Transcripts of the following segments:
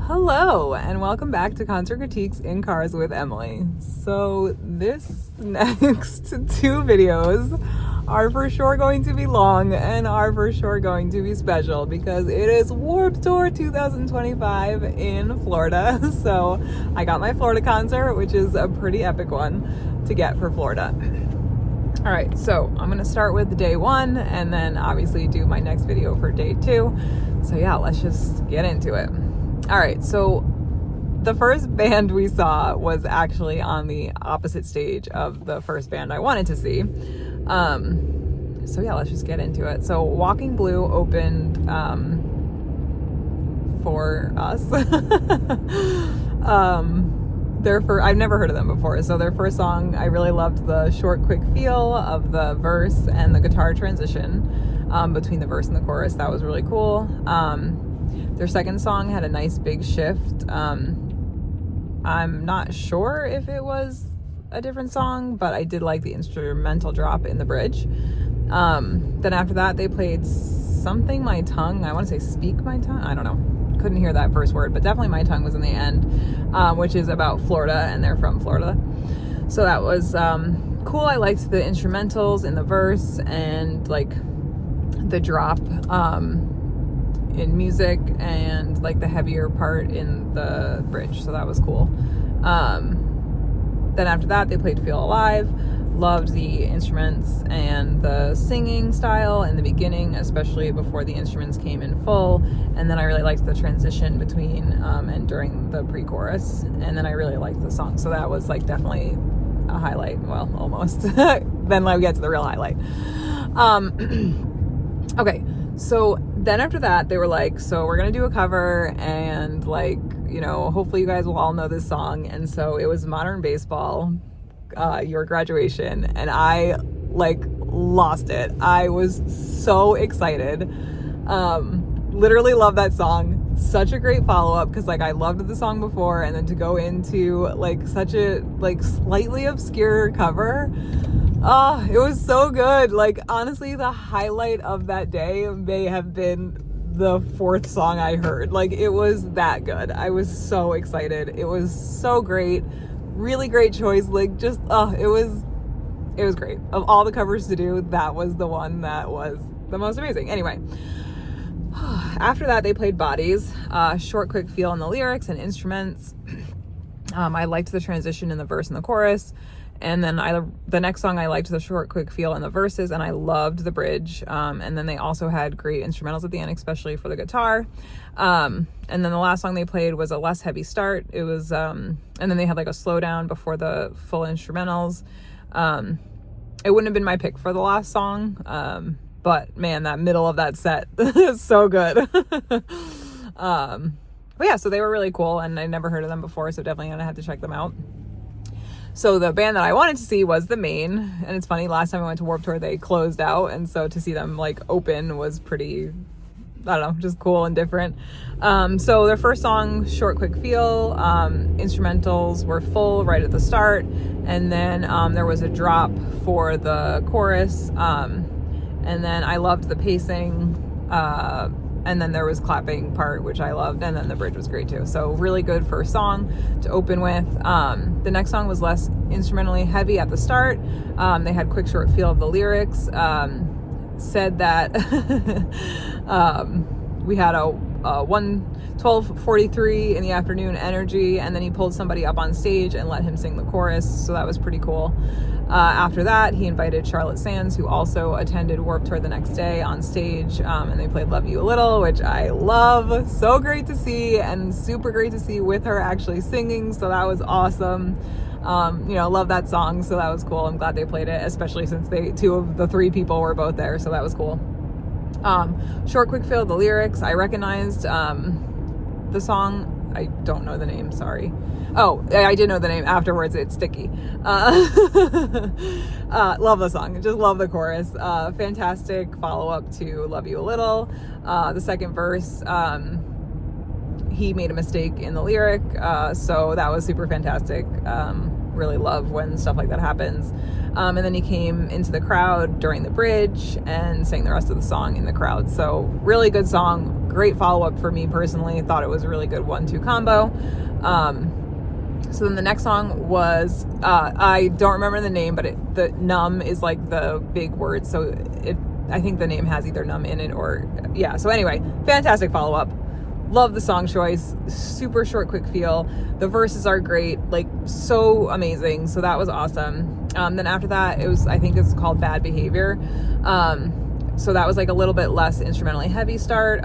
Hello, and welcome back to Concert Critiques in Cars with Emily. So this next two videos are for sure going to be long and are for sure going to be special because it is Warped Tour 2025 in Florida. So I got my Florida concert, which is a pretty epic one to get for Florida. All right, so I'm gonna start with day one and then obviously do my next video for day two. So yeah, let's just get into it. All right, so the first band we saw was actually on the opposite stage of the first band I wanted to see. So yeah, let's just get into it. So Walking Blue opened for us. I've never heard of them before, so their first song, I really loved the short, quick feel of the verse and the guitar transition between the verse and the chorus. That was really cool. Their second song had a nice big shift. I'm not sure if it was a different song, but I did like the instrumental drop in the bridge. Then after that, they played Something My Tongue. I want to say Speak My Tongue. I don't know. Couldn't hear that first word, but definitely My Tongue was in the end, which is about Florida, and they're from Florida. So that was cool. I liked the instrumentals in the verse and like the drop in music and like the heavier part in the bridge, so that was cool. Then after that, they played Feel Alive. Loved the instruments and the singing style in the beginning, especially before the instruments came in full, and then I really liked the transition between and during the pre-chorus, and then I really liked the song, so that was like definitely a highlight. Well, almost. Then we get to the real highlight. Okay, so then after that, they were like, so we're gonna do a cover, and like, you know, hopefully you guys will all know this song. And so it was Modern Baseball, Your Graduation, and I like lost it. I was so excited. Literally love that song. Such a great follow-up, because like I loved the song before, and then to go into like such a like slightly obscure cover, it was so good. Like honestly, the highlight of that day may have been the fourth song I heard. Like it was that good. I was so excited. It was so great. Really great choice. Like just it was great. Of all the covers to do, that was the one that was the most amazing. Anyway, after that, they played Bodies, short, quick feel in the lyrics and instruments. I liked the transition in the verse and the chorus. And then the next song, I liked the short, quick feel in the verses, and I loved the bridge. And then they also had great instrumentals at the end, especially for the guitar. And then the last song they played was a less heavy start. It was, and then they had like a slowdown before the full instrumentals. It wouldn't have been my pick for the last song. But man, that middle of that set is so good. But yeah, so they were really cool, and I never heard of them before, so definitely gonna have to check them out. So the band that I wanted to see was the Maine, and it's funny, last time I went to Warped Tour, they closed out, and so to see them like open was pretty, I don't know, just cool and different. So their first song, short, quick feel, instrumentals were full right at the start, and then there was a drop for the chorus, and then I loved the pacing, and then there was clapping part, which I loved, and then the bridge was great too. So really good first song to open with. The next song was less instrumentally heavy at the start. They had quick short feel of the lyrics. Said that we had a 12:43 in the afternoon energy, and then he pulled somebody up on stage and let him sing the chorus, so that was pretty cool. After that, he invited Charlotte Sands, who also attended Warped Tour the next day, on stage, and they played Love You a Little, which I love. So great to see, and super great to see with her actually singing, so that was awesome. Love that song, so that was cool. I'm glad they played it, especially since two of the three people were both there, so that was cool. Short, quick feel of the lyrics. I recognized the song. I don't know the name, sorry. Oh, I did know the name afterwards. It's Sticky. Love the song. Just love the chorus. Fantastic follow-up to Love You a Little. The second verse, he made a mistake in the lyric, so that was super fantastic. really love when stuff like that happens. And then he came into the crowd during the bridge and sang the rest of the song in the crowd. So really good song, great follow-up for me personally. Thought it was a really good 1-2 combo. So then the next song was, I don't remember the name, but the num is like the big word. So I think the name has either num in it or, yeah. So anyway, fantastic follow-up. Love the song choice. Super short, quick feel. The verses are great, like so amazing. So that was awesome. Then after that, I think it's called Bad Behavior. So that was like a little bit less instrumentally heavy start.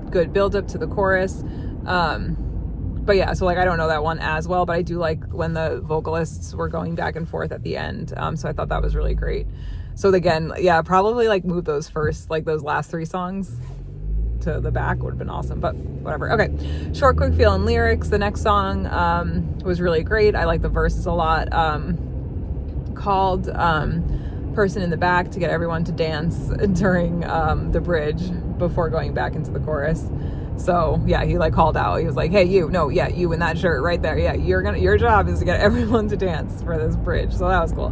Good build up to the chorus. But yeah, so like I don't know that one as well, but I do like when the vocalists were going back and forth at the end. So I thought that was really great. So again, yeah, probably like move those last 3 songs to the back would have been awesome, but whatever. Okay, short, quick feel and lyrics. The next song was really great. I like the verses a lot. Called Person in the Back to get everyone to dance during the bridge before going back into the chorus. So yeah, he like called out. He was like, "Hey, you in that shirt right there. Yeah, your job is to get everyone to dance for this bridge." So that was cool.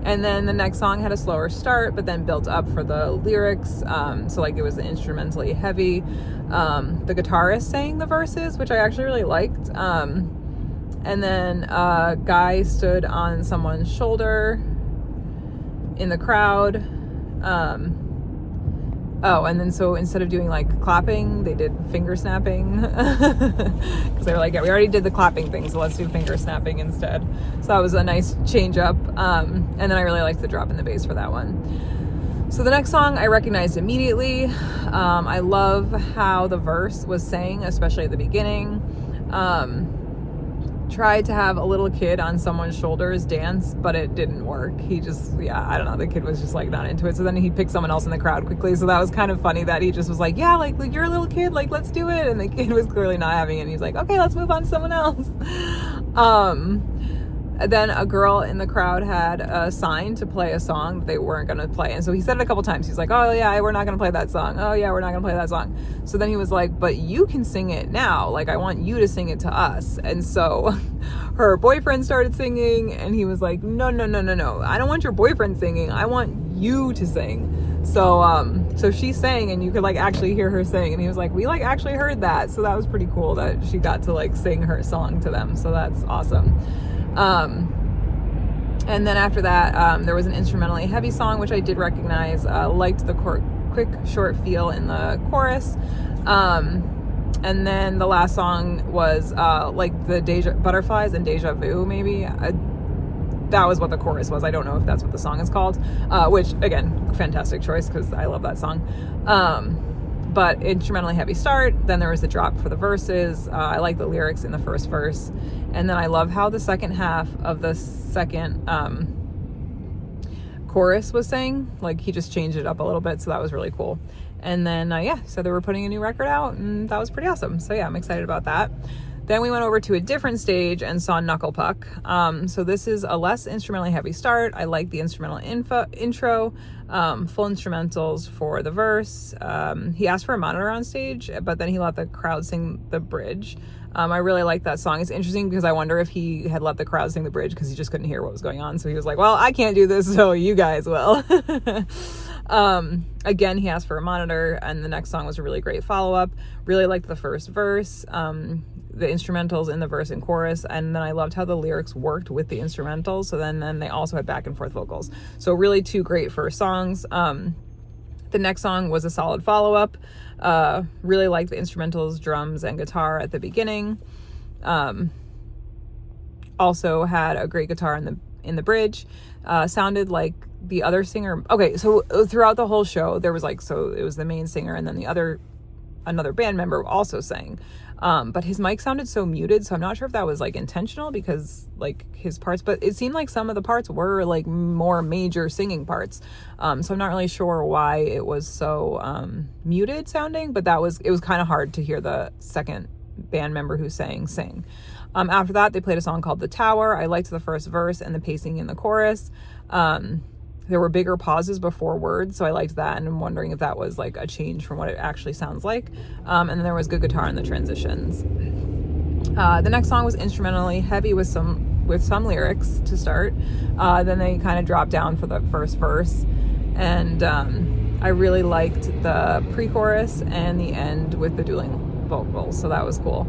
And then the next song had a slower start, but then built up for the lyrics. So like it was instrumentally heavy. The guitarist sang the verses, which I actually really liked. And then a guy stood on someone's shoulder in the crowd. And then so instead of doing like clapping, they did finger snapping because they were like, yeah, we already did the clapping thing, so let's do finger snapping instead. So that was a nice change up. And then I really liked the drop in the bass for that one. So the next song I recognized immediately. I love how the verse was sang, especially at the beginning. Tried to have a little kid on someone's shoulders dance, but it didn't work. He just, I don't know, the kid was just like not into it. So then he picked someone else in the crowd quickly. So that was kind of funny that he just was like, yeah, like you're a little kid, like let's do it. And the kid was clearly not having it. And he's like, okay, let's move on to someone else. Then a girl in the crowd had a sign to play a song that they weren't going to play. And so he said it a couple times. He's like, oh yeah, we're not going to play that song. Oh yeah, we're not going to play that song. So then he was like, but you can sing it now. Like I want you to sing it to us. And so her boyfriend started singing and he was like, no. I don't want your boyfriend singing. I want you to sing. So she sang and you could like actually hear her sing. And he was like, we like actually heard that. So that was pretty cool that she got to like sing her song to them. So that's awesome. And then after that, there was an instrumentally heavy song, which I did recognize, liked the quick, short feel in the chorus. And then the last song was, like the Butterflies and Deja Vu, maybe. That was what the chorus was. I don't know if that's what the song is called, which again, fantastic choice because I love that song. But instrumentally heavy start. Then there was the drop for the verses. I like the lyrics in the first verse. And then I love how the second half of the second chorus was sang. Like he just changed it up a little bit. So that was really cool. And then, so they were putting a new record out and that was pretty awesome. So yeah, I'm excited about that. Then we went over to a different stage and saw Knuckle Puck. So this is a less instrumentally heavy start. I like the instrumental intro, full instrumentals for the verse. He asked for a monitor on stage, but then he let the crowd sing the bridge. I really like that song. It's interesting because I wonder if he had let the crowd sing the bridge because he just couldn't hear what was going on. So he was like, well, I can't do this, so you guys will. Again, he asked for a monitor, and the next song was a really great follow-up. Really liked the first verse. The instrumentals in the verse and chorus, and then I loved how the lyrics worked with the instrumentals. So then they also had back and forth vocals. So really 2 great first songs. The next song was a solid follow-up. Really liked the instrumentals, drums, and guitar at the beginning. Also had a great guitar in the bridge. Sounded like the other singer. Okay, so throughout the whole show, there was like, so it was the main singer and then another band member also sang. But his mic sounded so muted, so I'm not sure if that was like intentional because like his parts, but it seemed like some of the parts were like more major singing parts. So I'm not really sure why it was so muted sounding, but it was kind of hard to hear the second band member who sang sing. After that, they played a song called The Tower. I liked the first verse and the pacing in the chorus. There were bigger pauses before words, so I liked that, and I'm wondering if that was like a change from what it actually sounds like. And then there was good guitar in the transitions. The next song was instrumentally heavy with some with some lyrics to start. Then they kind of dropped down for the first verse. And I really liked the pre-chorus and the end with the dueling vocals. So that was cool.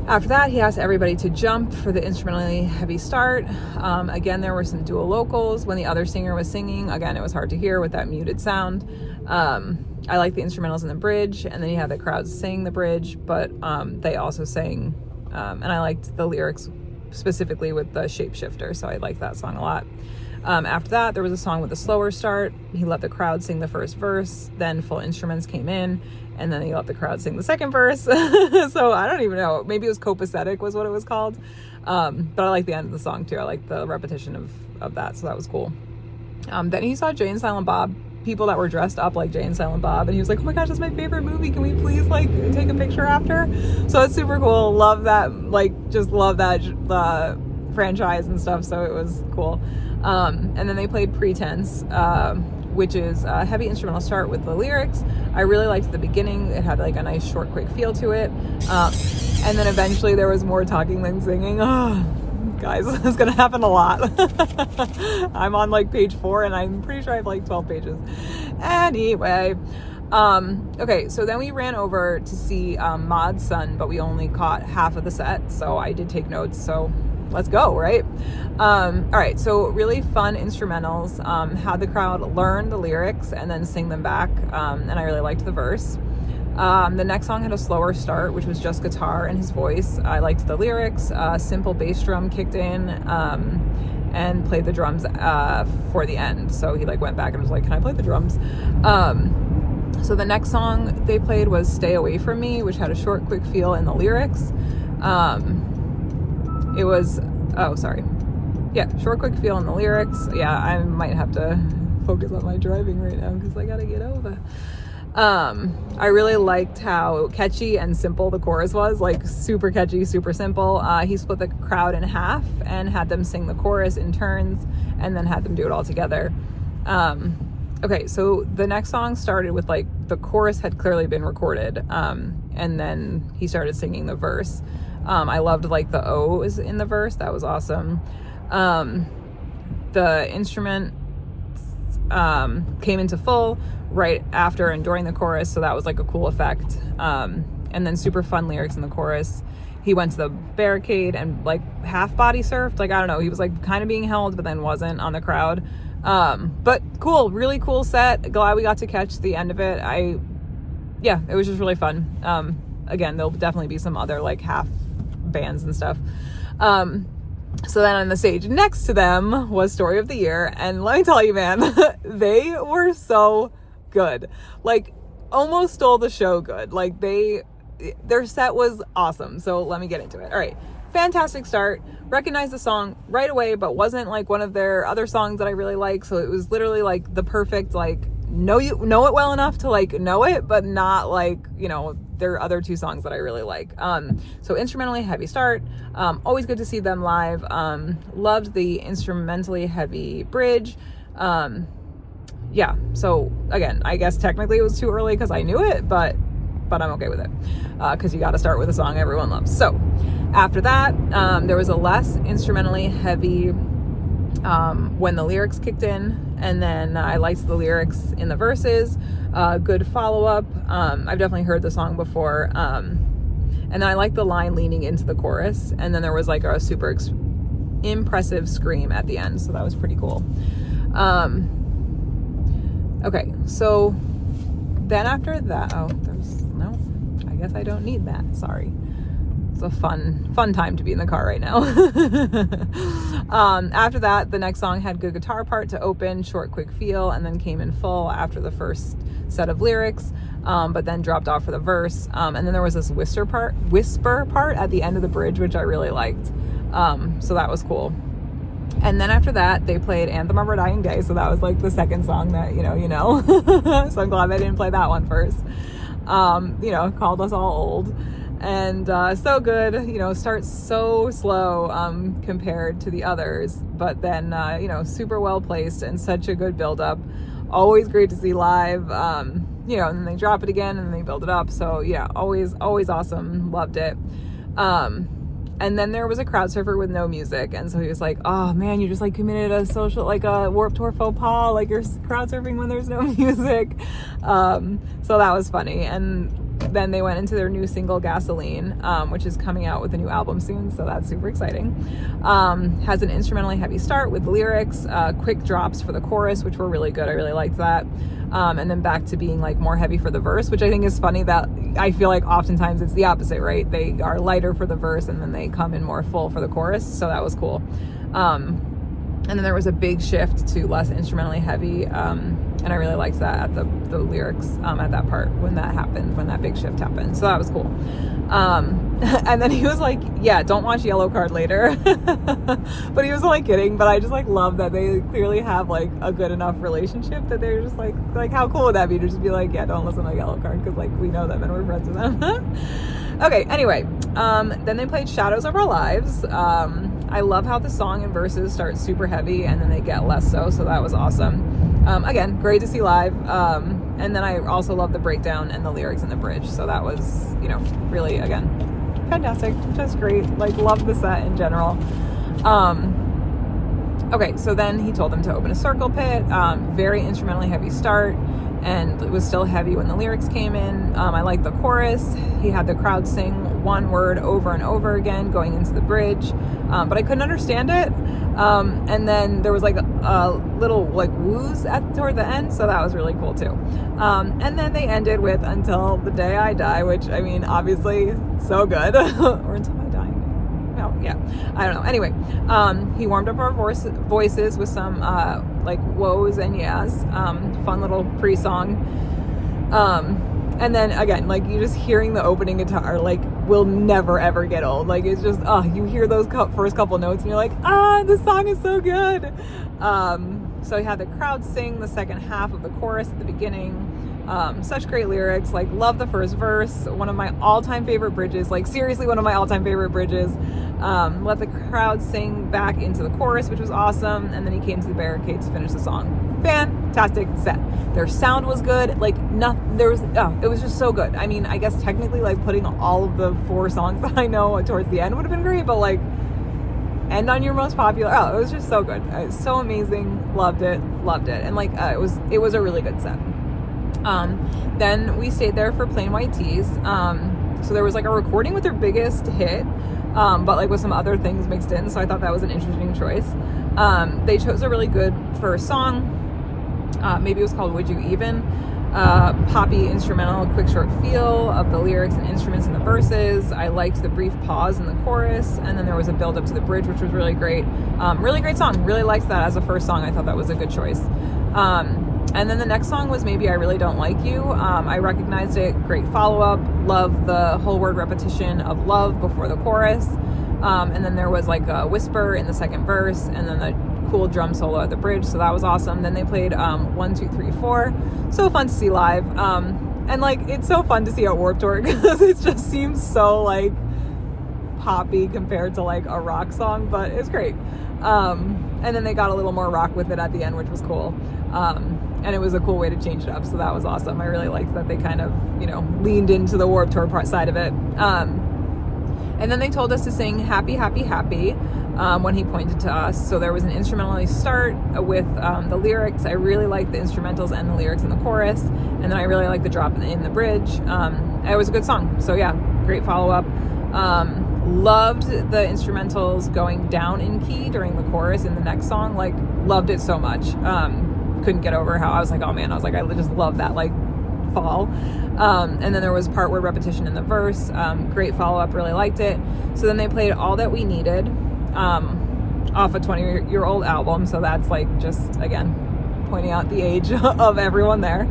After that, he asked everybody to jump for the instrumentally heavy start. Again, there were some dual locals when the other singer was singing. Again, it was hard to hear with that muted sound. I liked the instrumentals in the bridge, and then you had the crowd sing the bridge, but they also sang, and I liked the lyrics specifically with the shapeshifter, so I liked that song a lot. After that, there was a song with a slower start. He let the crowd sing the first verse, then full instruments came in, and then he let the crowd sing the second verse. So I don't even know. Maybe it was copacetic was what it was called. But I like the end of the song too. I like the repetition of that, so that was cool. Then he saw Jay and Silent Bob, people that were dressed up like Jay and Silent Bob, and he was like, oh my gosh, that's my favorite movie. Can we please like take a picture after? So it's super cool. Love that, like just love that franchise and stuff. So it was cool. And then they played Pretense, which is a heavy instrumental start with the lyrics. I really liked the beginning. It had like a nice short, quick feel to it. And then eventually there was more talking than singing. Oh, guys, this is gonna happen a lot. I'm on like page 4 and I'm pretty sure I have like 12 pages. Anyway, okay, so then we ran over to see Maud's son, but we only caught half of the set, so I did take notes, so let's go, right? All right, so really fun instrumentals. Had the crowd learn the lyrics and then sing them back, and I really liked the verse. The next song had a slower start, which was just guitar and his voice. I liked the lyrics. Simple bass drum kicked in, and played the drums for the end. So he like went back and was like, can I play the drums? So the next song they played was Stay Away From Me, which had a short, quick feel in the lyrics. It was, short, quick feel in the lyrics. Yeah, I might have to focus on my driving right now because I gotta get over. I really liked how catchy and simple the chorus was, like super catchy, super simple. He split the crowd in half and had them sing the chorus in turns and then had them do it all together. Okay, so the next song started with like the chorus had clearly been recorded, and then he started singing the verse. I loved like the O's in the verse. That was awesome. The instrument came into full right after and during the chorus, so that was like a cool effect. And then super fun lyrics in the chorus. He went to the barricade and like half body surfed. Like, I don't know, he was like kind of being held, but then wasn't on the crowd. But cool, really cool set. Glad we got to catch the end of it. It was just really fun. Again, there'll definitely be some other like half bands and stuff. So then on the stage next to them was Story of the Year, and let me tell you, man, they were so good. Like, almost stole the show good. Like, their set was awesome. So let me get into it. All right, fantastic start. Recognized the song right away, but wasn't like one of their other songs that I really like. So it was literally like the perfect, like, know it well enough to like know it, but not like, you know, their other two songs that I really like. So instrumentally heavy start. Always good to see them live. Loved the instrumentally heavy bridge. So again, I guess technically it was too early because I knew it, but I'm okay with it because you got to start with a song everyone loves. So after that, there was a less instrumentally heavy when the lyrics kicked in, and then I liked the lyrics in the verses. Good follow-up. I've definitely heard the song before, and then I liked the line leaning into the chorus, and then there was like a super impressive scream at the end, so that was pretty cool. Okay, so then after that, I guess I don't need that, sorry. It's a fun time to be in the car right now. After that, the next song had good guitar part to open, short, quick feel, and then came in full after the first set of lyrics, but then dropped off for the verse. And then there was this whisper part at the end of the bridge, which I really liked. So that was cool. And then after that, they played Anthem of Our Dying Day. So that was like the second song that, you know. So I'm glad I didn't play that one first. Called us all old. And so good, starts so slow compared to the others, but then, super well placed and such a good build up. Always great to see live, and then they drop it again and then they build it up. So yeah, always awesome. Loved it. And then there was a crowd surfer with no music, and so he was like, oh man, you just like committed a social, like a Warped Tour faux pas, like you're crowd surfing when there's no music. So that was funny. And then they went into their new single Gasoline, which is coming out with a new album soon, so that's super exciting. Has an instrumentally heavy start with lyrics, quick drops for the chorus, which were really good. I really liked that. And then back to being like more heavy for the verse, which I think is funny that I feel like oftentimes it's the opposite, right? They are lighter for the verse and then they come in more full for the chorus, so that was cool. And then there was a big shift to less instrumentally heavy, and I really liked that at the lyrics at that part when that happened, when that big shift happened. So that was cool. And then he was like, yeah, don't watch Yellowcard later. But he was only kidding. But I just like love that they clearly have like a good enough relationship that they're just like how cool would that be to just be like, yeah, don't listen to Yellowcard because like we know them and we're friends with them. Okay, anyway, then they played Shadows of Our Lives. I love how the song and verses start super heavy and then they get less so that was awesome. Again, great to see live. And then I also love the breakdown and the lyrics in the bridge. So that was, really, again, fantastic. Just great. Like, loved the set in general. Okay, so then he told them to open a circle pit. Very instrumentally heavy start. And it was still heavy when the lyrics came in. I liked the chorus. He had the crowd sing one word over and over again going into the bridge. But I couldn't understand it. And then there was like a little like woos toward the end, so that was really cool too. And then they ended with Until the Day I Die, which I mean obviously so good. Or Until I Die. No, yeah, I don't know. Anyway, he warmed up our voices with some like woes and yes, fun little pre-song. And then again, like you just hearing the opening guitar, like will never ever get old. Like it's just, you hear those first couple notes and you're like, this song is so good. So he had the crowd sing the second half of the chorus at the beginning. Such great lyrics, like love the first verse, one of my all-time favorite bridges, like seriously one of my all-time favorite bridges. Let the crowd sing back into the chorus, which was awesome, and then he came to the barricades to finish the song. Fantastic set. Their sound was good, like it was just so good. I mean, I guess technically like putting all of the 4 songs that I know towards the end would have been great, but like end on your most popular. It was just so good. It was so amazing. Loved it, and like it was a really good set. Then we stayed there for Plain White Tees. So there was like a recording with their biggest hit, but like with some other things mixed in. So I thought that was an interesting choice. They chose a really good first song. Maybe it was called Would You Even? Poppy instrumental, quick short feel of the lyrics and instruments in the verses. I liked the brief pause in the chorus, and then there was a build up to the bridge, which was really great. Really great song. Really liked that as a first song. I thought that was a good choice. And then the next song was Maybe I Really Don't Like You. I recognized it. Great follow-up. Love the whole word repetition of love before the chorus. And then there was like a whisper in the second verse, and then the cool drum solo at the bridge. So that was awesome. Then they played 1, 2, 3, 4. So fun to see live. And like it's so fun to see at Warped Tour because it just seems so like poppy compared to like a rock song, but it's great. And then they got a little more rock with it at the end, which was cool. And it was a cool way to change it up. So that was awesome. I really liked that they kind of, leaned into the Warped Tour side of it. And then they told us to sing Happy, Happy, Happy when he pointed to us. So there was an instrumental start with the lyrics. I really liked the instrumentals and the lyrics in the chorus. And then I really liked the drop in the bridge. It was a good song. So yeah, great follow-up. Loved the instrumentals going down in key during the chorus in the next song. Like, loved it so much. Couldn't get over how I was like, oh man, I just love that like fall. And then there was part word repetition in the verse. Great follow-up, really liked it. So then they played All That We Needed off a 20-year-old album. So that's like just, again, pointing out the age of everyone there.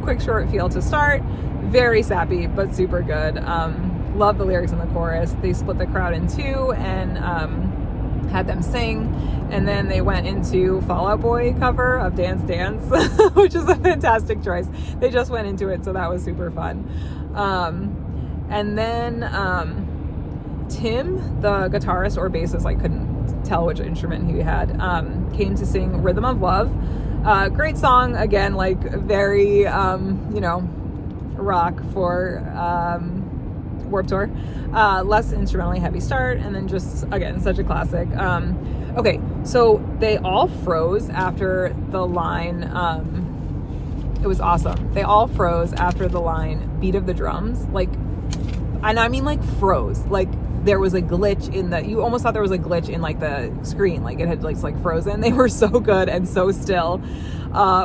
Quick short feel to start. Very sappy, but super good. Love the lyrics in the chorus. They split the crowd in 2 and had them sing, and then they went into Fall Out Boy cover of Dance Dance, which is a fantastic choice. They just went into it, so that was super fun. And then Tim, the guitarist or bassist, I couldn't tell which instrument he had, came to sing Rhythm of Love. Great song, again, like very rock for Warped Tour. Less instrumentally heavy start, and then just, again, such a classic. Okay, so they all froze after the line, it was awesome. They all froze after the line, beat of the drums, like, and I mean like froze, like there was a glitch in the, you almost thought there was a glitch in like the screen, like it had like frozen. They were so good and so still.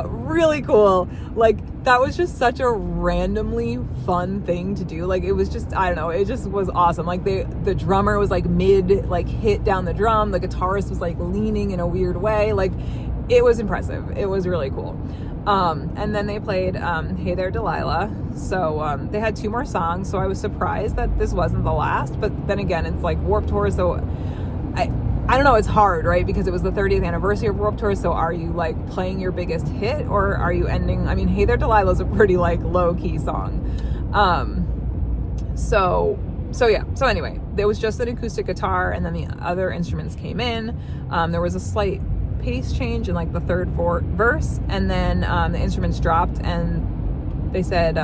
Really cool. Like that was just such a randomly fun thing to do. Like it was just, I don't know, it just was awesome. Like the drummer was like mid like hit down the drum, the guitarist was like leaning in a weird way. Like it was impressive. It was really cool. And then they played Hey There Delilah. So they had 2 more songs, so I was surprised that this wasn't the last. But then again, it's like Warped Tour, so I don't know, it's hard, right? Because it was the 30th anniversary of Warped Tour, so are you like playing your biggest hit, or are you ending? I mean, Hey There Delilah is a pretty like low-key song. So yeah, so anyway, there was just an acoustic guitar, and then the other instruments came in. There was a slight pace change in like the third verse, and then the instruments dropped and they said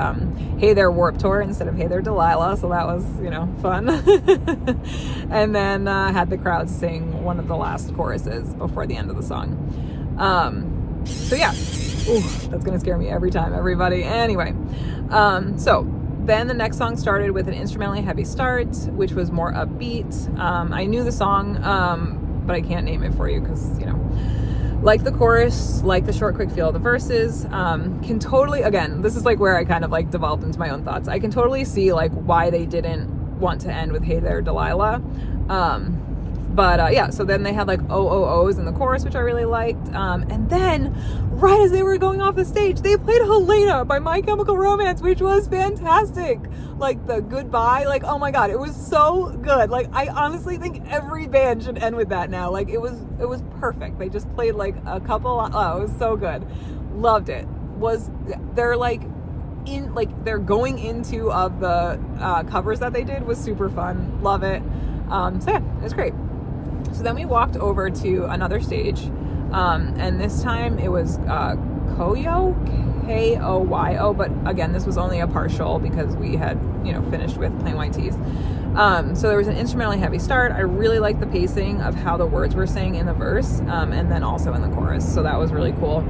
Hey There Warped Tour instead of Hey There Delilah, so that was, you know, fun. And then had the crowd sing one of the last choruses before the end of the song. So yeah, ooh, that's gonna scare me every time, everybody. Anyway, so then the next song started with an instrumentally heavy start, which was more upbeat. I knew the song, but I can't name it for you because, you know, like the chorus, like the short quick feel of the verses, can totally, again, this is like where I kind of like devolved into my own thoughts. I can totally see like why they didn't want to end with Hey There Delilah. But yeah, so then they had like OOOs in the chorus, which I really liked. And then right as they were going off the stage, they played Helena by My Chemical Romance, which was fantastic. Like the goodbye, like, oh my God, it was so good. Like, I honestly think every band should end with that now. Like it was perfect. They just played like a couple, oh, it was so good. Loved it. They're like, they're going into of the covers that they did was super fun. Love it. So yeah, it was great. So then we walked over to another stage, and this time it was Koyo, Koyo, but again, this was only a partial because we had, you know, finished with Plain White Tees. So there was an instrumentally heavy start. I really liked the pacing of how the words were saying in the verse, and then also in the chorus, so that was really cool.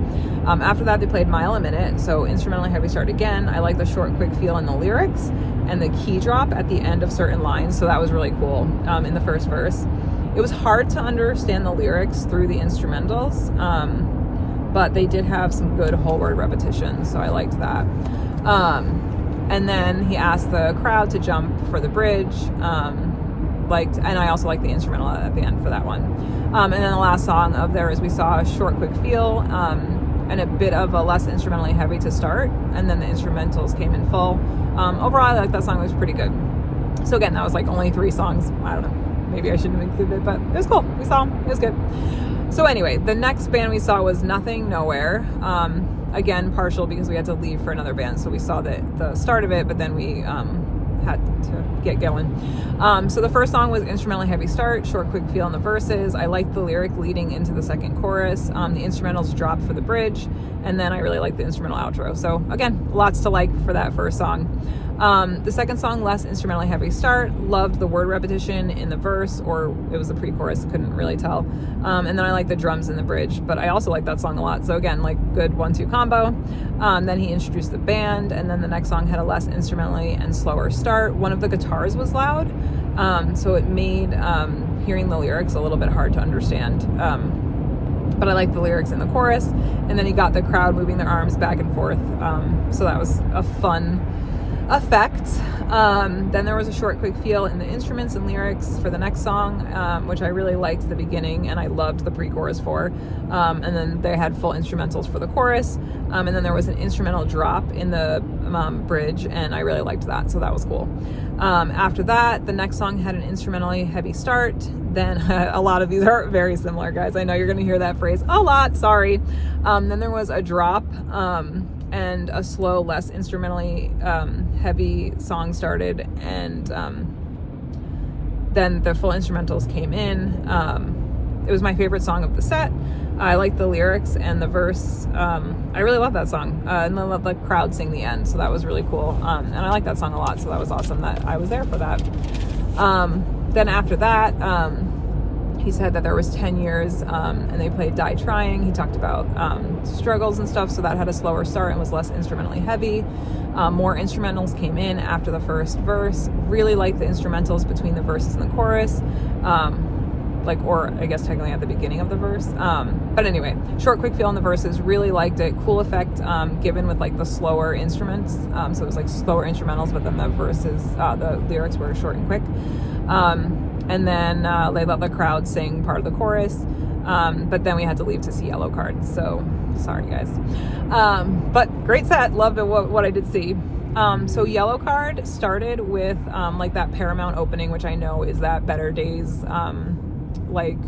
After that, they played Mile a Minute, so instrumentally heavy start again. I like the short, quick feel in the lyrics, and the key drop at the end of certain lines, so that was really cool in the first verse. It was hard to understand the lyrics through the instrumentals, but they did have some good whole word repetition, so I liked that. And then he asked the crowd to jump for the bridge, and I also liked the instrumental at the end for that one. And then the last song of theirs, we saw a short, quick feel, and a bit of a less instrumentally heavy to start, and then the instrumentals came in full. Overall, I liked that song. It was pretty good. So again, that was like only 3 songs. I don't know. Maybe I shouldn't have included it, but it was cool. We saw them. It was good. So anyway, the next band we saw was Nothing Nowhere. Again, partial because we had to leave for another band. So we saw the start of it, but then we had to get going. So the first song was instrumentally heavy start, short, quick feel in the verses. I liked the lyric leading into the second chorus. The instrumentals dropped for the bridge, and then I really liked the instrumental outro. So again, lots to like for that first song. The second song, less instrumentally heavy start. Loved the word repetition in the verse, or it was the pre-chorus, couldn't really tell. And then I liked the drums in the bridge, but I also liked that song a lot. So again, like good 1-2 combo. Then he introduced the band, and then the next song had a less instrumentally and slower start. One of the guitars was loud, so it made hearing the lyrics a little bit hard to understand. But I liked the lyrics in the chorus, and then he got the crowd moving their arms back and forth. So that was a fun effect. Then there was a short, quick feel in the instruments and lyrics for the next song, which I really liked the beginning, and I loved the pre-chorus for. And then they had full instrumentals for the chorus. And then there was an instrumental drop in the bridge, and I really liked that, so that was cool. After that, the next song had an instrumentally heavy start. Then a lot of these are very similar, guys. I know you're going to hear that phrase a lot, sorry. Then there was a drop, and a slow, less instrumentally heavy song started, and then the full instrumentals came in. it was my favorite song of the set. I like the lyrics and the verse. I really love that song. And I love the crowd sing the end. So that was really cool. And I like that song a lot. So that was awesome that I was there for that. Then after that, he said that there was 10 years and they played Die Trying. He talked about struggles and stuff. So that had a slower start and was less instrumentally heavy. More instrumentals came in after the first verse. Really liked the instrumentals between the verses and the chorus. Or I guess technically at the beginning of the verse. But anyway, short, quick feel on the verses. Really liked it. Cool effect given with like the slower instruments. So it was like slower instrumentals, but then the verses, the lyrics were short and quick. And then they let the crowd sing part of the chorus. But then we had to leave to see Yellowcard. So sorry, guys. But great set. Loved what I did see. So Yellowcard started with like that Paramount opening, which I know is that Better Days. Like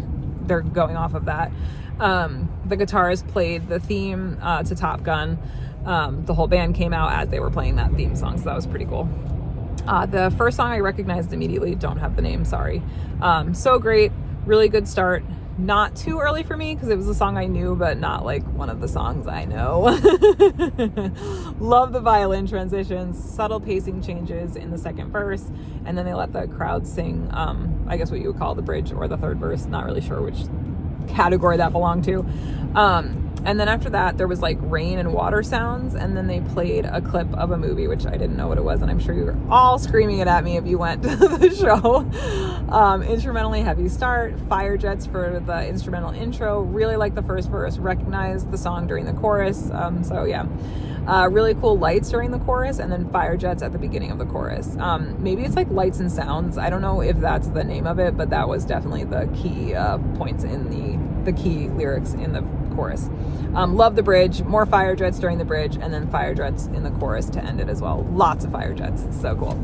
they're going off of that. The guitarist played the theme to Top Gun. The whole band came out as they were playing that theme song, so that was pretty cool. The first song I recognized immediately. Don't have the name, sorry. So great, really good start. Not too early for me because it was a song I knew, but not like one of the songs I know. Love the violin transitions, subtle pacing changes in the second verse, and then they let the crowd sing, I guess what you would call the bridge or the third verse. Not really sure which category that belonged to. And then after that, there was like rain and water sounds, and then they played a clip of a movie, which I didn't know what it was, and I'm sure you were all screaming it at me if you went to the show. Instrumentally heavy start, fire jets for the instrumental intro. Really like the first verse, recognized the song during the chorus. So yeah, really cool lights during the chorus, and then fire jets at the beginning of the chorus. Maybe it's like lights and sounds. I don't know if that's the name of it, but that was definitely the key points in the key lyrics in the chorus. Love the bridge, more fire jets during the bridge, and then fire jets in the chorus to end it as well. Lots of fire jets, so cool.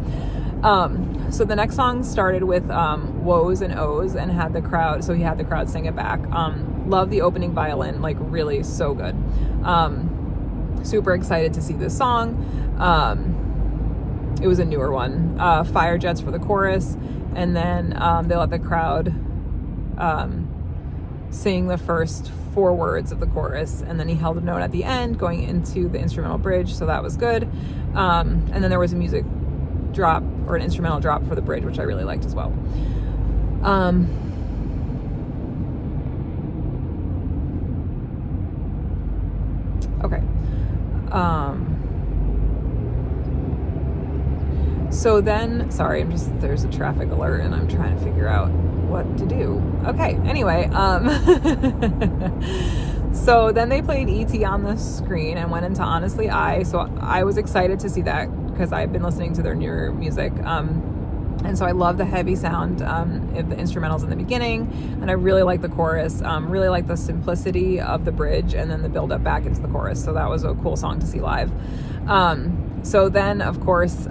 So the next song started with woes and ohs and had the crowd, so he had the crowd sing it back. Love the opening violin, like really so good. Super excited to see this song. It was a newer one. Fire jets for the chorus, and then they let the crowd sing the first 4 words of the chorus, and then he held a note at the end going into the instrumental bridge, so that was good. And then there was a music drop or an instrumental drop for the bridge, which I really liked as well. Okay. So then, sorry, there's a traffic alert and I'm trying to figure out what to do. Okay, anyway, so then they played E.T. on the screen and went into Honestly so I was excited to see that because I've been listening to their newer music. And so I love the heavy sound of the instrumentals in the beginning, and I really like the chorus, really like the simplicity of the bridge and then the build up back into the chorus. So that was a cool song to see live. So then, of course,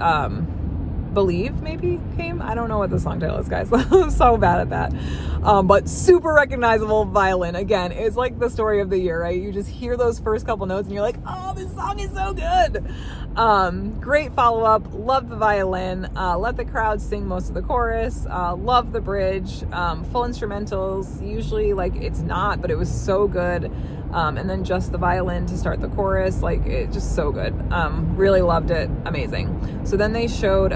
Believe maybe came. I don't know what the song title is, guys. I'm so bad at that. But super recognizable violin. Again, it's like the story of the year, right? You just hear those first couple notes and you're like, oh, this song is so good. Great follow-up. Love the violin. Let the crowd sing most of the chorus. Love the bridge. Full instrumentals. Usually like it's not, but it was so good. And then just the violin to start the chorus, like it just so good. Really loved it. Amazing. So then they showed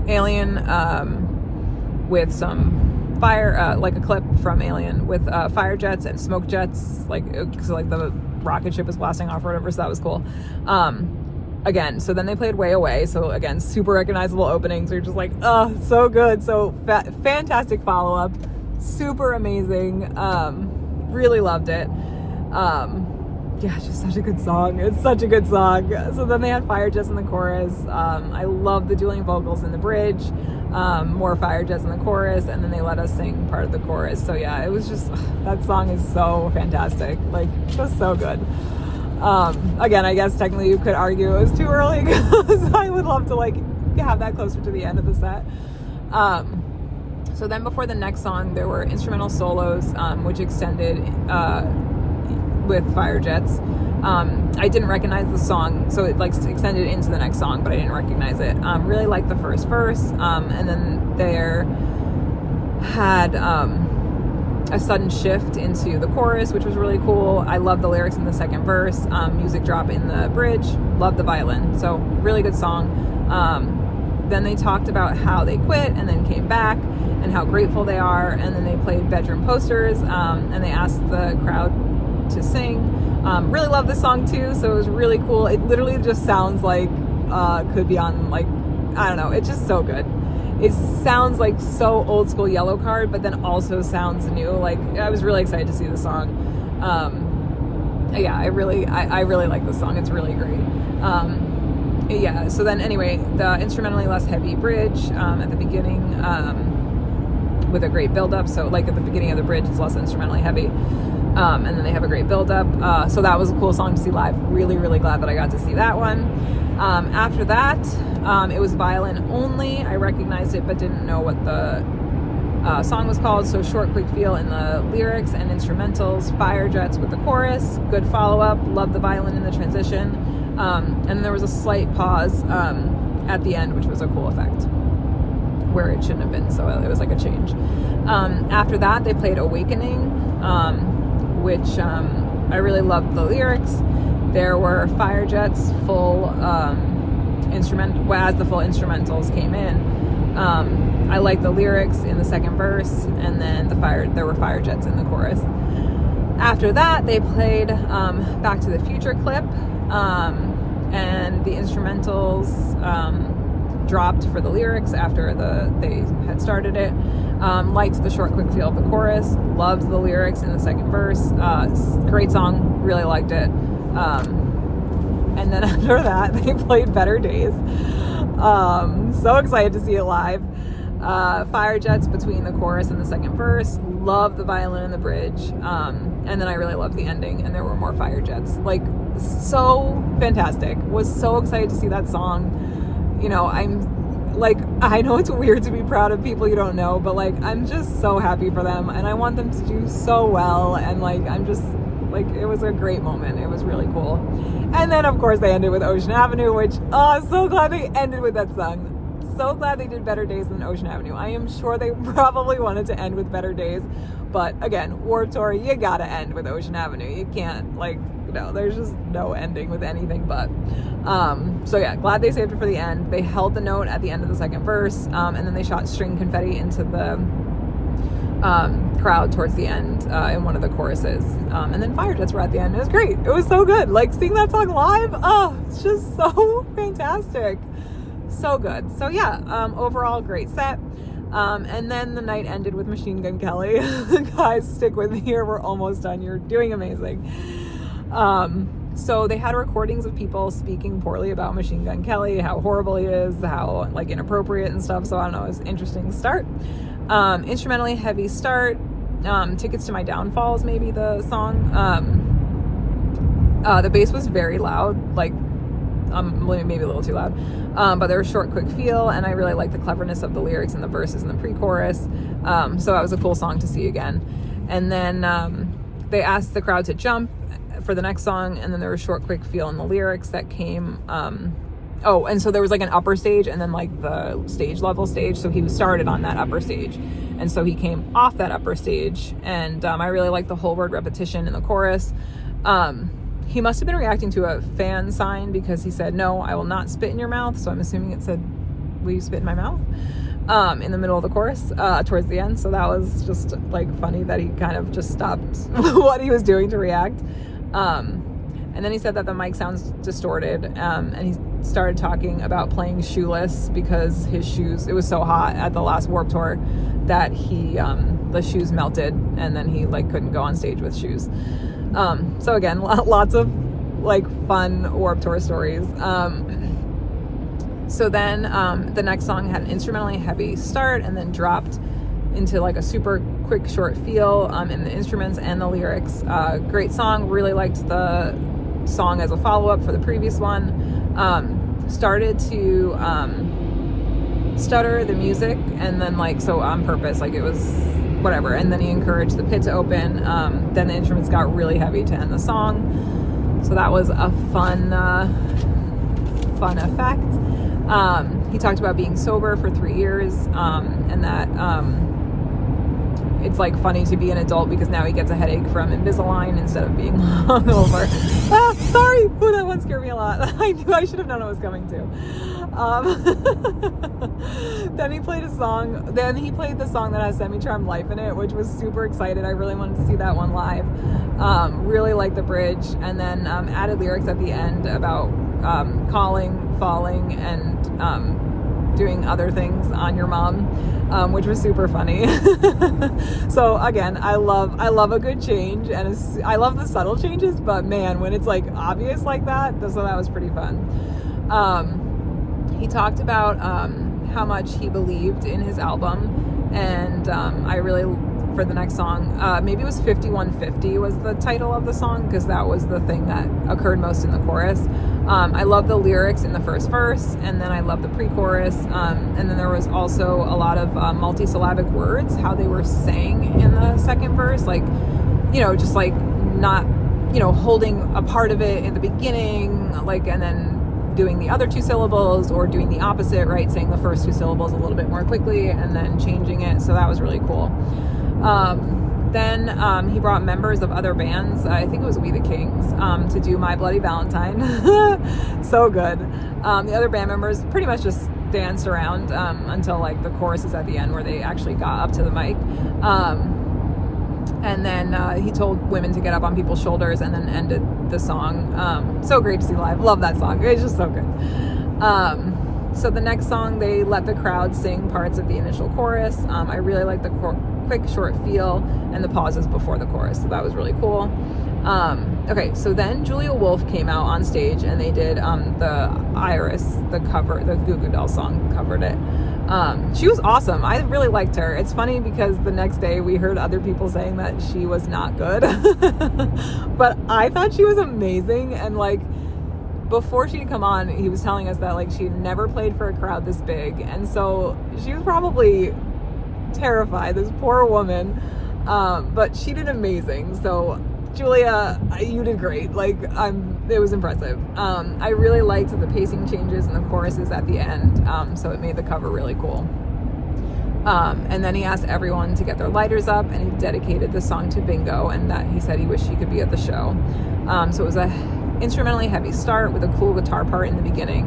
Alien with some fire, like a clip from Alien with fire jets and smoke jets, like the rocket ship was blasting off or whatever, so that was cool. Again, so then they played Way Away, so again, super recognizable openings. You're just like, oh, so good. So fantastic follow-up, super amazing. Really loved it. Yeah, it's just such a good song. It's such a good song. So then they had fire jets in the chorus. I love the dueling vocals in the bridge. More fire jets in the chorus, and then they let us sing part of the chorus. So yeah, it was just, that song is so fantastic. Like, just so good. Again, I guess technically you could argue it was too early because I would love to like have that closer to the end of the set. So then before the next song, there were instrumental solos, which extended with fire jets. I didn't recognize the song, so it like extended into the next song, but I didn't recognize it. Really liked the first verse, and then had a sudden shift into the chorus, which was really cool. I love the lyrics in the second verse. Music drop in the bridge. Love the violin. So really good song. Then they talked about how they quit and then came back and how grateful they are. And then they played Bedroom Posters, and they asked the crowd to sing. Really love this song too. So it was really cool. It literally just sounds like could be on, like, I don't know. It's just so good. It sounds like so old school Yellowcard, but then also sounds new. Like, I was really excited to see the song. Yeah, I really like this song. It's really great. Yeah, so then anyway, the instrumentally less heavy bridge at the beginning with a great build-up. So like at the beginning of the bridge, it's less instrumentally heavy. And then they have a great build-up. So that was a cool song to see live. Really, really glad that I got to see that one. After that, it was violin only. I recognized it, but didn't know what the song was called. So Short Quick Feel in the lyrics and instrumentals, Fire Jets with the chorus, good follow-up, love the violin in the transition. And there was a slight pause at the end, which was a cool effect where it shouldn't have been. So it was like a change. After that, they played Awakening, which I really loved the lyrics. There were fire jets, full as the full instrumentals came in. I liked the lyrics in the second verse, and then there were fire jets in the chorus. After that, they played Back to the Future clip, and the instrumentals dropped for the lyrics after they had started it. Liked the short, quick feel of the chorus. Loved the lyrics in the second verse. Great song. Really liked it. And then after that, they played Better Days. So excited to see it live. Fire jets between the chorus and the second verse. Love the violin in the bridge. And then I really loved the ending, and there were more fire jets. Like, so fantastic. Was so excited to see that song. You know, I'm like, I know it's weird to be proud of people you don't know, but like, I'm just so happy for them, and I want them to do so well. And like, I'm just like, it was a great moment. It was really cool. And then of course they ended with Ocean Avenue, which, I'm so glad they ended with that song. So glad they did Better Days than Ocean Avenue. I am sure they probably wanted to end with Better Days, but again, Warped Tour, you gotta end with Ocean Avenue. You can't, like, no, there's just no ending with anything but. So yeah, glad they saved it for the end. They held the note at the end of the second verse, and then they shot string confetti into the crowd towards the end in one of the choruses, and then fire jets were at the end. It was great. It was so good. Like, seeing that song live, oh, it's just so fantastic. So good. So yeah, overall great set. And then the night ended with Machine Gun Kelly. Guys, stick with me here. We're almost done. You're doing amazing. So they had recordings of people speaking poorly about Machine Gun Kelly, how horrible he is, how like inappropriate and stuff. So I don't know, it was an interesting start. Instrumentally heavy start. Tickets to My Downfall is maybe the song. The bass was very loud, like maybe a little too loud, but there was short, quick feel, and I really liked the cleverness of the lyrics and the verses and the pre-chorus. So that was a cool song to see again. And then they asked the crowd to jump for the next song, and then there was short, quick feel in the lyrics that came. And so there was like an upper stage and then like the stage level stage. So he started on that upper stage, and so he came off that upper stage, and I really liked the whole word repetition in the chorus. He must have been reacting to a fan sign, because he said, "No, I will not spit in your mouth." So I'm assuming it said, "Will you spit in my mouth?" In the middle of the chorus, towards the end. So that was just like funny that he kind of just stopped what he was doing to react. And then he said that the mic sounds distorted, and he started talking about playing shoeless because his shoes, it was so hot at the last Warped Tour that the shoes melted, and then he like couldn't go on stage with shoes. So again, lots of like fun Warped Tour stories. So then the next song had an instrumentally heavy start and then dropped into like a super quick short feel in the instruments and the lyrics. Great song. Really liked the song as a follow-up for the previous one. Started to stutter the music, and then like, so on purpose, like it was whatever, and then he encouraged the pit to open. Then the instruments got really heavy to end the song, so that was a fun effect. He talked about being sober for 3 years, and that it's like funny to be an adult because now he gets a headache from Invisalign instead of being hungover. Sorry. Ooh, that one scared me a lot. I knew I should have known it was coming too. Then he played the song that has Semi-Charmed Life in it, which was super excited. I really wanted to see that one live. Really liked the bridge, and then added lyrics at the end about calling, falling, and doing other things on your mom, which was super funny. So again, I love a good change, and I love the subtle changes, but man, when it's like obvious like that, so that was pretty fun. He talked about how much he believed in his album, and I really, for the next song, maybe it was 5150 was the title of the song, because that was the thing that occurred most in the chorus. I love the lyrics in the first verse, and then I love the pre-chorus, and then there was also a lot of multisyllabic words, how they were sang in the second verse, like, just like not, holding a part of it in the beginning, like, and then doing the other two syllables, or doing the opposite, right, saying the first two syllables a little bit more quickly and then changing it. So that was really cool. Then he brought members of other bands, I think it was We the Kings, to do My Bloody Valentine. So good. The other band members pretty much just danced around until like the choruses at the end, where they actually got up to the mic. And then he told women to get up on people's shoulders, and then ended the song. So great to see live. Love that song. It's just so good. So the next song, they let the crowd sing parts of the initial chorus. I really like the quick, short feel and the pauses before the chorus. So that was really cool. Okay, so then Julia Wolf came out on stage, and they did the Iris, the cover, the Goo Goo Dolls song, covered it. She was awesome. I really liked her. It's funny because the next day we heard other people saying that she was not good. But I thought she was amazing. And like, before she'd come on, he was telling us that like she had never played for a crowd this big. And so she was probably terrified, this poor woman. But she did amazing. So Julia, you did great. Like, it was impressive. I really liked the pacing changes and the choruses at the end. So it made the cover really cool. And then he asked everyone to get their lighters up, and he dedicated the song to Bingo, and that he said he wished he could be at the show. So it was a instrumentally heavy start with a cool guitar part in the beginning.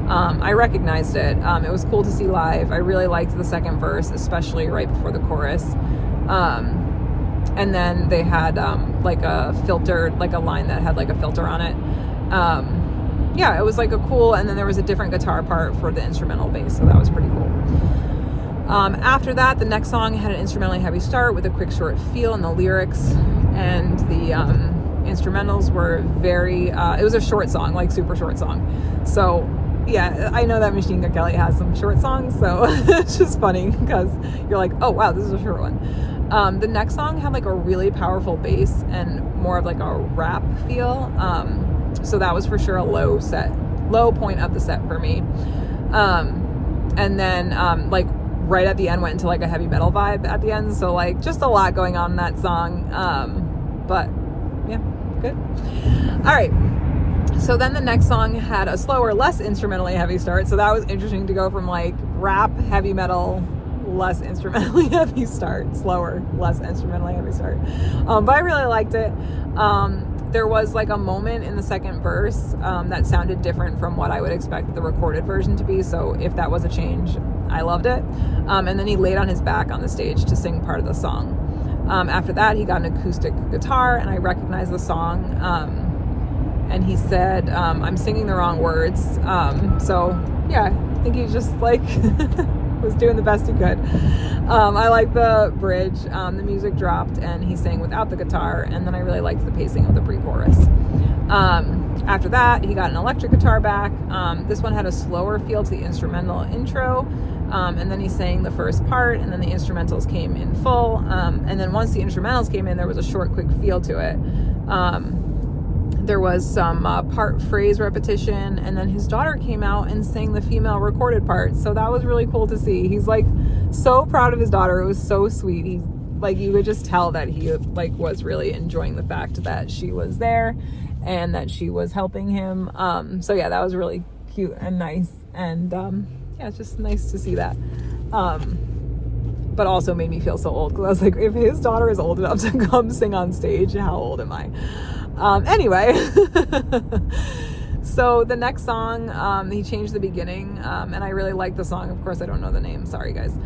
I recognized it. It was cool to see live. I really liked the second verse, especially right before the chorus. And then they had like a filter, like a line that had like a filter on it. Yeah, it was like a cool, and then there was a different guitar part for the instrumental bass, so that was pretty cool. After that, the next song had an instrumentally heavy start with a quick, short feel in the lyrics, and the instrumentals were very, it was a short song, like super short song. So yeah, I know that Machine Gun Kelly has some short songs, so it's just funny because you're like, oh wow, this is a short one. The next song had like a really powerful bass and more of like a rap feel. So that was for sure a low point of the set for me. And then like right at the end went into like a heavy metal vibe at the end. So like just a lot going on in that song. But yeah, good. All right. So then the next song had a slower, less instrumentally heavy start. So that was interesting to go from like rap, heavy metal, less instrumentally heavy start, slower, less instrumentally heavy start. But I really liked it. There was like a moment in the second verse that sounded different from what I would expect the recorded version to be. So if that was a change, I loved it. And then he laid on his back on the stage to sing part of the song. After that, he got an acoustic guitar, and I recognized the song. And he said, I'm singing the wrong words. So yeah, I think he just like was doing the best he could. I liked the bridge. The music dropped, and he sang without the guitar, and then I really liked the pacing of the pre-chorus. After that, he got an electric guitar back. This one had a slower feel to the instrumental intro, and then he sang the first part, and then the instrumentals came in full, and then once the instrumentals came in, there was a short, quick feel to it. There was some part phrase repetition, and then his daughter came out and sang the female recorded part. So that was really cool to see. He's like so proud of his daughter. It was so sweet. He like, you could just tell that he like was really enjoying the fact that she was there and that she was helping him. So yeah, that was really cute and nice. And yeah, it's just nice to see that. but also made me feel so old, because I was like, if his daughter is old enough to come sing on stage, how old am I? Anyway, so the next song, he changed the beginning, and I really liked the song. Of course, I don't know the name. Sorry, guys.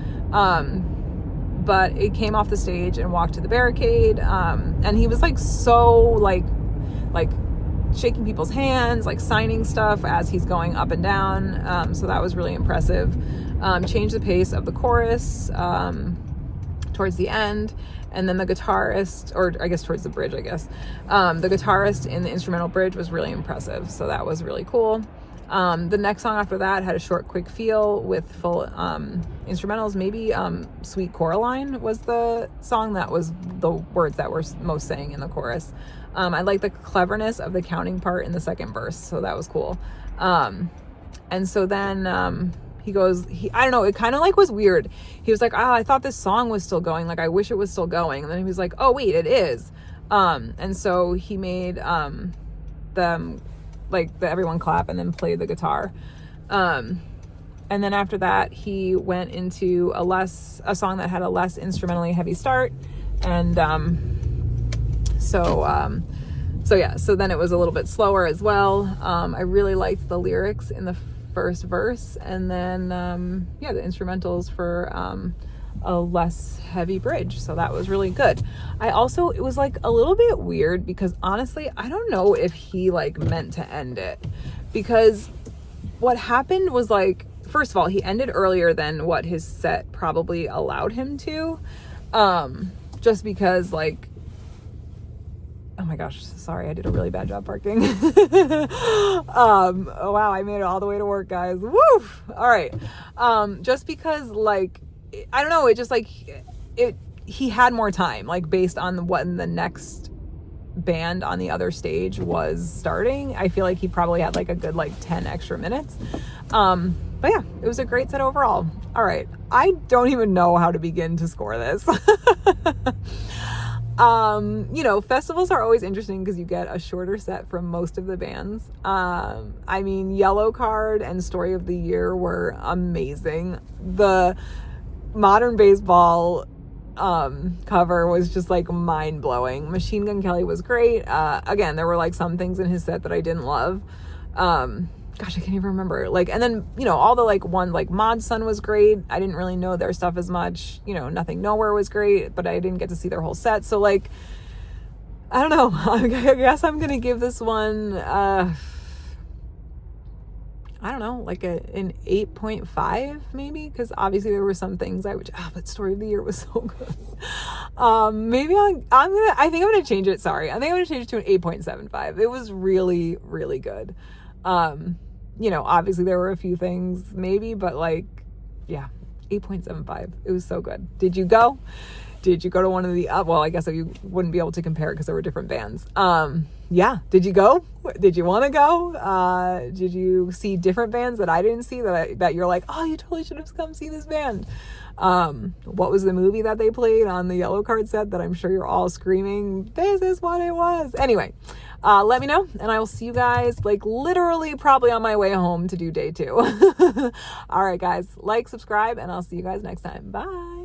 But it came off the stage and walked to the barricade, and he was like so like shaking people's hands, like signing stuff as he's going up and down. So that was really impressive. Changed the pace of the chorus towards the end, and then the guitarist, or I guess towards the bridge, the guitarist in the instrumental bridge was really impressive. So that was really cool. The next song after that had a short, quick feel with full instrumentals. Maybe Sweet Coraline was the song that was the words that were most sang in the chorus. I like the cleverness of the counting part in the second verse, so that was cool. And so then he goes, I don't know, it kind of like was weird. He was like, I thought this song was still going. Like, I wish it was still going. And then he was like, oh, wait, it is. And so he made them, like, everyone clap and then play the guitar. And then after that, he went into a song that had a less instrumentally heavy start. And so then it was a little bit slower as well. I really liked the lyrics in the first verse, and then the instrumentals for a less heavy bridge. So that was really good. It was like a little bit weird, because honestly, I don't know if he like meant to end it, because what happened was, like, first of all, he ended earlier than what his set probably allowed him to, just because, like, oh my gosh, sorry, I did a really bad job parking. Oh wow, I made it all the way to work, guys. Woo! All right. Just because, like, I don't know, it just, like, he had more time, like, based on what the next band on the other stage was starting. I feel like he probably had like a good, like, 10 extra minutes. But yeah, it was a great set overall. All right. I don't even know how to begin to score this. Festivals are always interesting because you get a shorter set from most of the bands. I mean, Yellowcard and Story of the Year were amazing. The Modern Baseball cover was just like mind-blowing. Machine Gun Kelly was great. Again, there were like some things in his set that I didn't love. Gosh, I can't even remember. Like, and then, all the Mod Sun was great. I didn't really know their stuff as much. Nothing Nowhere was great, but I didn't get to see their whole set. So, like, I don't know. I guess I'm going to give this one, I don't know, like an 8.5 maybe, because obviously there were some things but Story of the Year was so good. Maybe I think I'm going to change it. Sorry. I think I'm going to change it to an 8.75. It was really, really good. Obviously there were a few things maybe, but 8.75. It was so good. Did you go? Did you go to one of the, well, I guess you wouldn't be able to compare because there were different bands. Did you go? Did you want to go? Did you see different bands that I didn't see that you're like, oh, you totally should have come see this band? What was the movie that they played on the Yellowcard set that I'm sure you're all screaming, this is what it was? Anyway, let me know, and I will see you guys literally probably on my way home to do day 2. All right, guys, subscribe, and I'll see you guys next time. Bye.